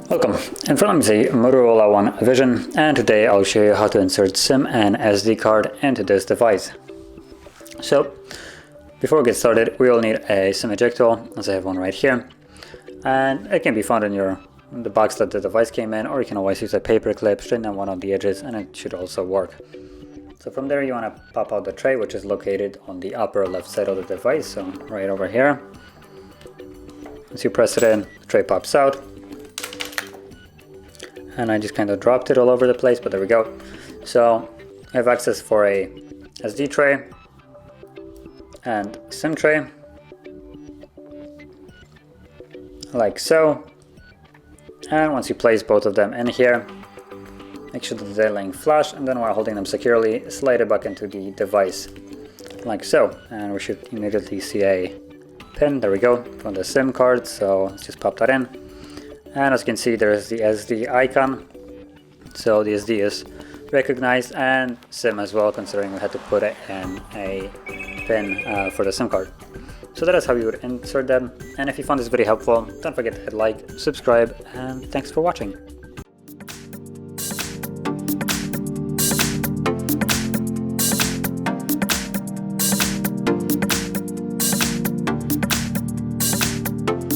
Welcome, in front of me is a Motorola One Vision, and today I'll show you how to insert SIM and SD card into this device. So, before we get started, we will need a SIM ejector, as I have one right here, and it can be found in the box that the device came in, or you can always use a paper clip, straighten out one of the edges, and it should also work. So from there you want to pop out the tray, which is located on the upper left side of the device, so right over here. Once you press it in, the tray pops out. And I just kind of dropped it all over the place, but there we go. So I have access for a SD tray and SIM tray, like so. And once you place both of them in here, make sure that they're laying flush, and then while holding them securely, slide it back into the device, like so. And we should immediately see a pin, there we go, from the SIM card, so let's just pop that in. And as you can see, there's the SD icon, so the SD is recognized, and SIM as well, considering we had to put it in a pin for the SIM card. So that is how you would insert them, and if you found this video helpful, don't forget to hit like, subscribe, and thanks for watching.